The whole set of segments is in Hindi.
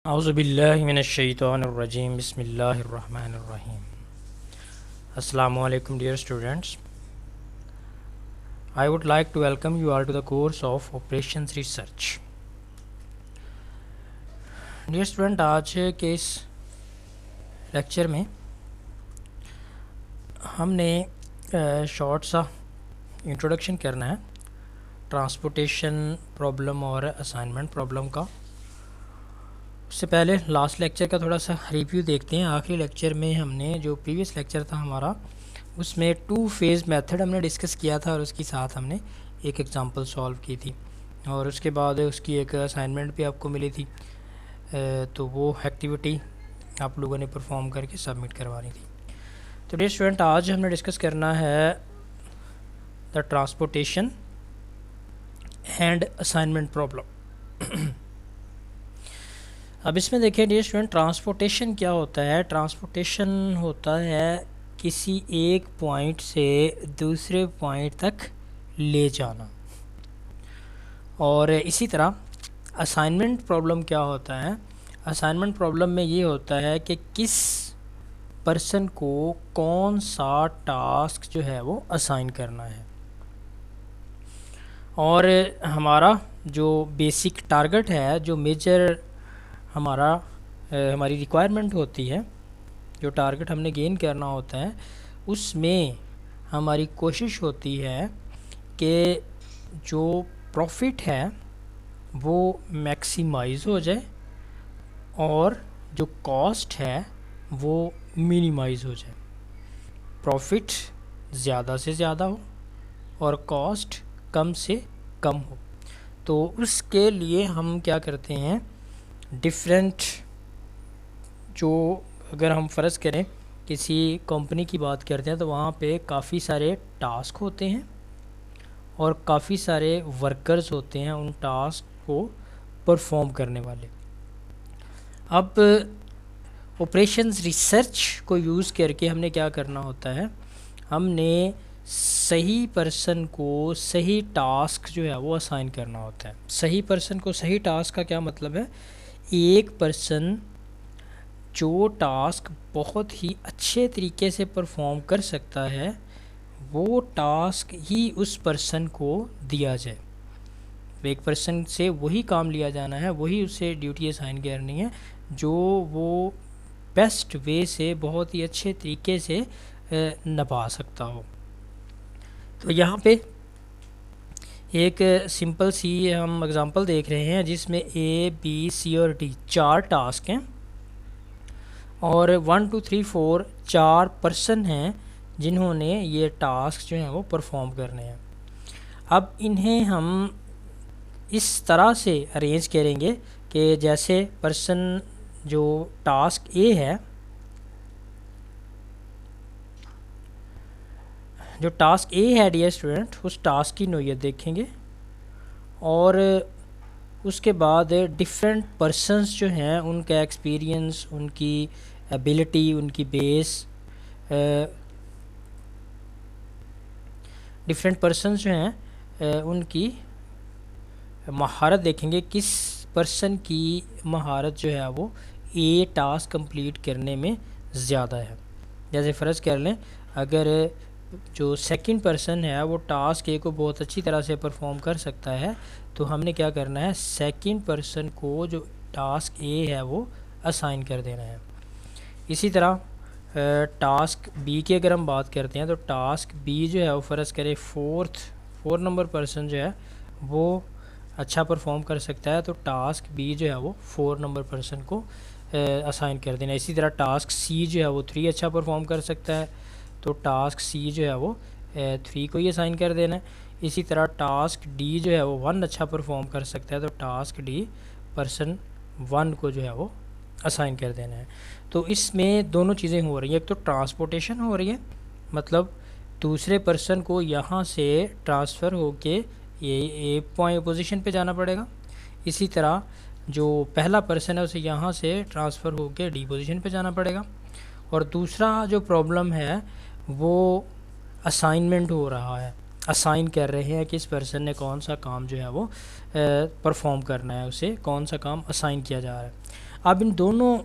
औज़ुबिल्लाहि मिनश्शैतानिर्रजीम बिस्मिल्लाहिर्रहमानिर्रहीम। Assalamu alaikum dear students. I would like to welcome you all to the course of Operations Research. Dear student, आज के इस लेक्चर में हमने शॉर्ट सा इंट्रोडक्शन करना है ट्रांसपोर्टेशन प्रॉब्लम और असाइनमेंट प्रॉब्लम का। उससे पहले लास्ट लेक्चर का थोड़ा सा रिव्यू देखते हैं। आखिरी लेक्चर में हमने जो प्रीवियस लेक्चर था हमारा, उसमें 2 फेज़ मेथड हमने डिस्कस किया था और उसके साथ हमने एक एग्जांपल सॉल्व की थी और उसके बाद उसकी एक असाइनमेंट भी आपको मिली थी। तो वो एक्टिविटी आप लोगों ने परफॉर्म करके सबमिट करवानी थी। तो डियर स्टूडेंट, आज हमने डिस्कस करना है the transportation and assignment problem. अब इसमें देखिए डियर स्टूडेंट, ट्रांसपोर्टेशन क्या होता है। ट्रांसपोर्टेशन होता है किसी एक पॉइंट से दूसरे पॉइंट तक ले जाना। और इसी तरह असाइनमेंट प्रॉब्लम क्या होता है। असाइनमेंट प्रॉब्लम में ये होता है कि किस पर्सन को कौन सा टास्क जो है वो असाइन करना है। और हमारा जो बेसिक टारगेट है, जो मेजर हमारी रिक्वायरमेंट होती है, जो टारगेट हमने गेन करना होता है, उसमें हमारी कोशिश होती है कि जो प्रॉफिट है वो मैक्सिमाइज हो जाए और जो कॉस्ट है वो मिनिमाइज हो जाए। प्रॉफिट ज़्यादा से ज़्यादा हो और कॉस्ट कम से कम हो। तो उसके लिए हम क्या करते हैं, डिफरेंट जो अगर हम फ़र्ज़ करें किसी कंपनी की बात करते हैं तो वहाँ पे काफ़ी सारे टास्क होते हैं और काफ़ी सारे वर्कर्स होते हैं उन टास्क को परफॉर्म करने वाले। अब ऑपरेशंस रिसर्च को यूज़ करके हमने क्या करना होता है, हमने सही पर्सन को सही टास्क जो है वो असाइन करना होता है। सही पर्सन को सही टास्क का क्या मतलब है, एक पर्सन जो टास्क बहुत ही अच्छे तरीके से परफॉर्म कर सकता है वो टास्क ही उस पर्सन को दिया जाए। एक पर्सन से वही काम लिया जाना है, वही उसे ड्यूटी असाइन करनी है जो वो बेस्ट वे से बहुत ही अच्छे तरीके से निभा सकता हो। तो यहाँ पे एक सिंपल सी हम एग्ज़ाम्पल देख रहे हैं जिसमें A, B, C और D 4 टास्क हैं और 1, 2, 3, 4 4 पर्सन हैं जिन्होंने ये टास्क जो हैं वो परफॉर्म करने हैं। अब इन्हें हम इस तरह से अरेंज करेंगे कि जैसे पर्सन जो टास्क A है, जो टास्क A है डियर स्टूडेंट, उस टास्क की नोयत देखेंगे और उसके बाद डिफरेंट पर्सन्स जो हैं उनका एक्सपीरियंस, उनकी एबिलिटी, उनकी बेस, डिफरेंट पर्सन्स जो हैं उनकी महारत देखेंगे। किस पर्सन की महारत जो है वो A टास्क कंप्लीट करने में ज़्यादा है। जैसे फ़र्ज़ कर लें, अगर जो सेकंड पर्सन है वो टास्क A को बहुत अच्छी तरह से परफॉर्म कर सकता है तो हमने क्या करना है, सेकंड पर्सन को जो टास्क A है वो असाइन कर देना है। इसी तरह टास्क B की अगर हम बात करते हैं तो टास्क B जो है वो फ़र्ज़ करें 4 नंबर पर्सन जो है वो अच्छा परफॉर्म कर सकता है तो टास्क B जो है वो 4 नंबर पर्सन को असाइन कर देना। इसी तरह टास्क C जो है वो 3 अच्छा परफॉर्म कर सकता है तो टास्क C जो है वो 3 को ही असाइन कर देना है। इसी तरह टास्क D जो है वो 1 अच्छा परफॉर्म कर सकता है तो टास्क D पर्सन 1 को जो है वो असाइन कर देना है। तो इसमें दोनों चीज़ें हो रही हैं, एक तो ट्रांसपोर्टेशन हो रही है, मतलब दूसरे पर्सन को यहाँ से ट्रांसफ़र होके ये पॉइंट पोजीशन पे जाना पड़ेगा। इसी तरह जो पहला पर्सन है उसे यहाँ से ट्रांसफ़र होके D पोजीशन पे जाना पड़ेगा। और दूसरा जो प्रॉब्लम है वो असाइनमेंट हो रहा है, असाइन कर रहे हैं किस पर्सन ने कौन सा काम जो है वो परफॉर्म करना है, उसे कौन सा काम असाइन किया जा रहा है। अब इन दोनों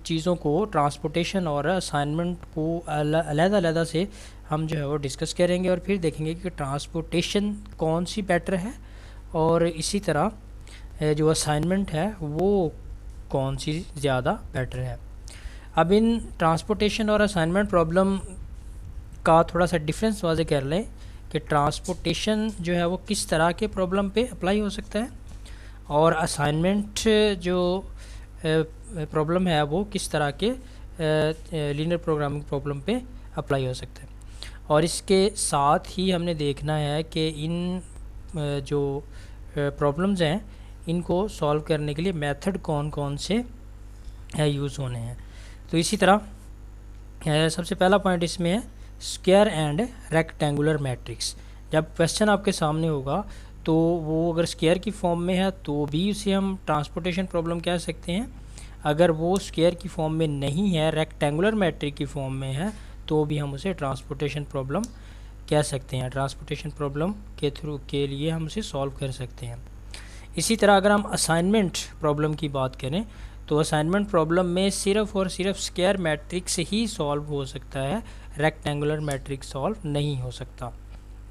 चीज़ों को, ट्रांसपोर्टेशन और असाइनमेंट को अलग-अलग से हम जो है वो डिस्कस करेंगे और फिर देखेंगे कि ट्रांसपोर्टेशन कौन सी बेटर है और इसी तरह जो असाइनमेंट है वो कौन सी ज़्यादा बेटर है। अब इन ट्रांसपोर्टेशन और असाइनमेंट प्रॉब्लम का थोड़ा सा डिफरेंस वाज़े कर लें कि ट्रांसपोर्टेशन जो है वो किस तरह के प्रॉब्लम पे अप्लाई हो सकता है और असाइनमेंट जो प्रॉब्लम है वो किस तरह के लीनियर प्रोग्रामिंग प्रॉब्लम पे अप्लाई हो सकता है। और इसके साथ ही हमने देखना है कि इन जो प्रॉब्लम्स हैं इनको सॉल्व करने के लिए मेथड कौन कौन से यूज़ होने हैं। तो इसी तरह सबसे पहला पॉइंट इसमें है स्क्वायर एंड रेक्टेंगुलर मैट्रिक्स। जब क्वेश्चन आपके सामने होगा तो वो अगर स्क्वायर की फॉर्म में है तो भी उसे हम ट्रांसपोर्टेशन प्रॉब्लम कह सकते हैं, अगर वो स्क्वायर की फॉर्म में नहीं है, रेक्टेंगुलर मैट्रिक की फॉर्म में है, तो भी हम उसे ट्रांसपोर्टेशन प्रॉब्लम कह सकते हैं। ट्रांसपोर्टेशन प्रॉब्लम के थ्रू के लिए हम उसे सॉल्व कर सकते हैं। इसी तरह अगर हम असाइनमेंट प्रॉब्लम की बात करें तो असाइनमेंट प्रॉब्लम में सिर्फ और सिर्फ स्क्वायर मैट्रिक्स ही सॉल्व हो सकता है, रेक्टेंगुलर मैट्रिक्स सॉल्व नहीं हो सकता।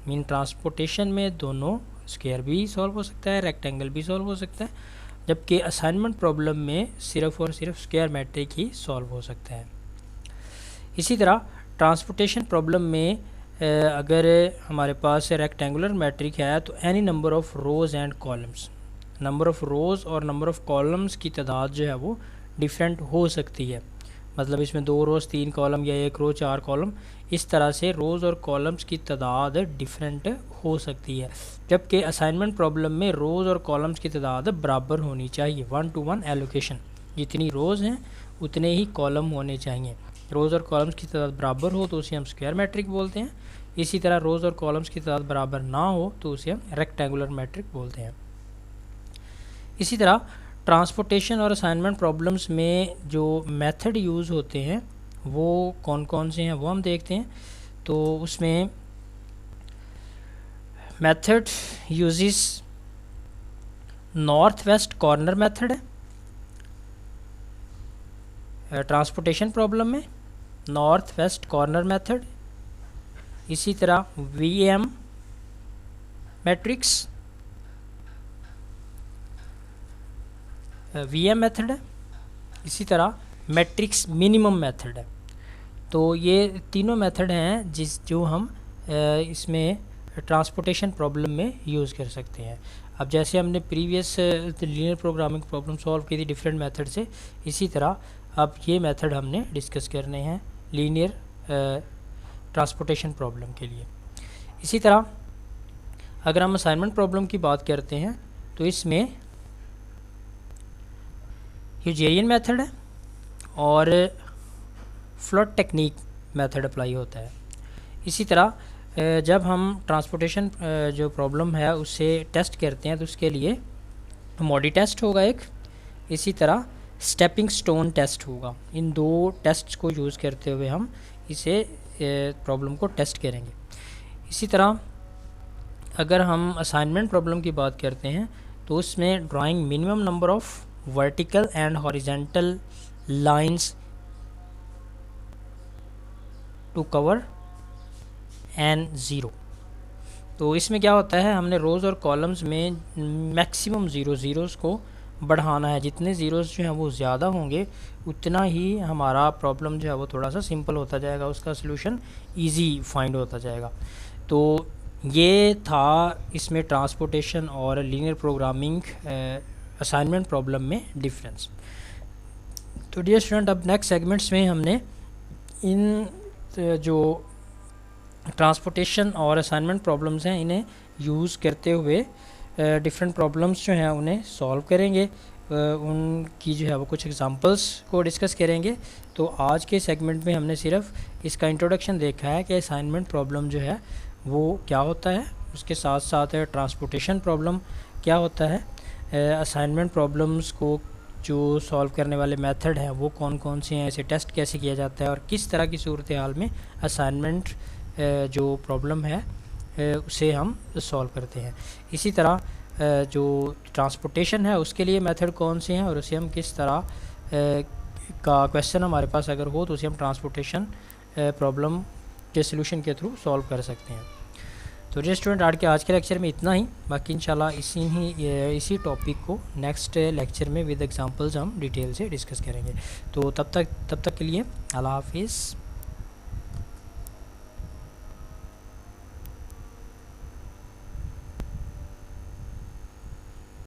मीन ट्रांसपोर्टेशन में दोनों स्क्वायर भी सॉल्व हो सकता है, रेक्टेंगल भी सॉल्व हो सकता है, जबकि असाइनमेंट प्रॉब्लम में सिर्फ और सिर्फ स्क्वायर मैट्रिक ही सॉल्व हो सकता है। इसी तरह ट्रांसपोर्टेशन प्रॉब्लम में अगर हमारे पास रेक्टेंगुलर मैट्रिक है तो any number of rows and columns, number of rows और नंबर ऑफ़ कॉलम्स की तादाद जो है वो डिफरेंट हो सकती है। मतलब इसमें 2 रोज़ 3 कॉलम या 1 रो 4 कॉलम, इस तरह से रोज़ और कॉलम्स की तादाद डिफरेंट हो सकती है। जबकि असाइनमेंट प्रॉब्लम में रोज़ और कॉलम्स की तादाद बराबर होनी चाहिए, 1 to 1 एलोकेशन, जितनी रोज़ हैं उतने ही कॉलम होने चाहिए। रोज़ और कॉलम्स की तादाद बराबर हो तो उसे हम स्क्वायर मैट्रिक बोलते हैं। इसी तरह रोज़ और कॉलम्स की तादाद बराबर ना हो तो उसे हम रेक्टेंगुलर मैट्रिक बोलते हैं। इसी तरह ट्रांसपोर्टेशन और असाइनमेंट प्रॉब्लम्स में जो मेथड यूज़ होते हैं वो कौन कौन से हैं वो हम देखते हैं। तो उसमें method uses north west corner method है ट्रांसपोर्टेशन प्रॉब्लम में, नॉर्थ वेस्ट कॉर्नर मेथड। इसी तरह वीएम मैट्रिक्स, वीएम मेथड है। इसी तरह मैट्रिक्स मिनिमम मेथड है। तो ये तीनों मेथड हैं जो हम इसमें ट्रांसपोर्टेशन प्रॉब्लम में यूज़ कर सकते हैं। अब जैसे हमने previous linear programming problem solve की थी डिफरेंट मेथड से, इसी तरह अब ये मेथड हमने डिस्कस करने हैं लीनियर ट्रांसपोर्टेशन प्रॉब्लम के लिए। इसी तरह अगर हम असाइनमेंट प्रॉब्लम की बात करते हैं तो इसमें यूजेरियन मेथड है और फ्लोट टेक्निक मेथड अप्लाई होता है। इसी तरह जब हम ट्रांसपोर्टेशन जो प्रॉब्लम है उससे टेस्ट करते हैं तो उसके लिए मॉडी टेस्ट होगा एक, इसी तरह स्टेपिंग स्टोन टेस्ट होगा। इन 2 टेस्ट्स को यूज़ करते हुए हम इसे प्रॉब्लम को टेस्ट करेंगे। इसी तरह अगर हम असाइनमेंट प्रॉब्लम की बात करते हैं तो उसमें drawing minimum number of vertical and horizontal lines to cover an zero. तो इसमें क्या होता है, हमने रोज़ और कॉलम्स में मैक्सिमम ज़ीरोज़ को बढ़ाना है। जितने ज़ीरोज़ जो हैं वो ज़्यादा होंगे उतना ही हमारा प्रॉब्लम जो है वो थोड़ा सा सिंपल होता जाएगा, उसका सलूशन इजी फाइंड होता जाएगा। तो ये था इसमें ट्रांसपोर्टेशन और लीनियर प्रोग्रामिंग असाइनमेंट प्रॉब्लम में डिफरेंस। तो डियर स्टूडेंट, अब नेक्स्ट सेगमेंट्स में हमने इन जो ट्रांसपोर्टेशन और असाइनमेंट प्रॉब्लम्स हैं इन्हें यूज़ करते हुए डिफरेंट प्रॉब्लम्स जो हैं उन्हें सॉल्व करेंगे, उनकी जो है वो कुछ एग्जांपल्स को डिस्कस करेंगे। तो आज के सेगमेंट में हमने सिर्फ इसका इंट्रोडक्शन देखा है कि असाइनमेंट प्रॉब्लम जो है वो क्या होता है, उसके साथ साथ ट्रांसपोर्टेशन प्रॉब्लम क्या होता है, असाइनमेंट प्रॉब्लम्स को जो सॉल्व करने वाले मेथड हैं वो कौन कौन से हैं, इसे टेस्ट कैसे किया जाता है और किस तरह की सूरत हाल में असाइनमेंट जो प्रॉब्लम है उसे हम सॉल्व करते हैं। इसी तरह जो ट्रांसपोर्टेशन है उसके लिए मेथड कौन से हैं, और उसे हम किस तरह का क्वेश्चन हमारे पास अगर हो तो उसे हम ट्रांसपोर्टेशन प्रॉब्लम के सलूशन के थ्रू सॉल्व कर सकते हैं। तो जी स्टूडेंट, आज के लेक्चर में इतना ही। बाकी इंशाल्लाह इसी टॉपिक को नेक्स्ट लेक्चर में विद एग्जांपल्स हम डिटेल से डिस्कस करेंगे। तो तब तक के लिए अल्लाह हाफिज़।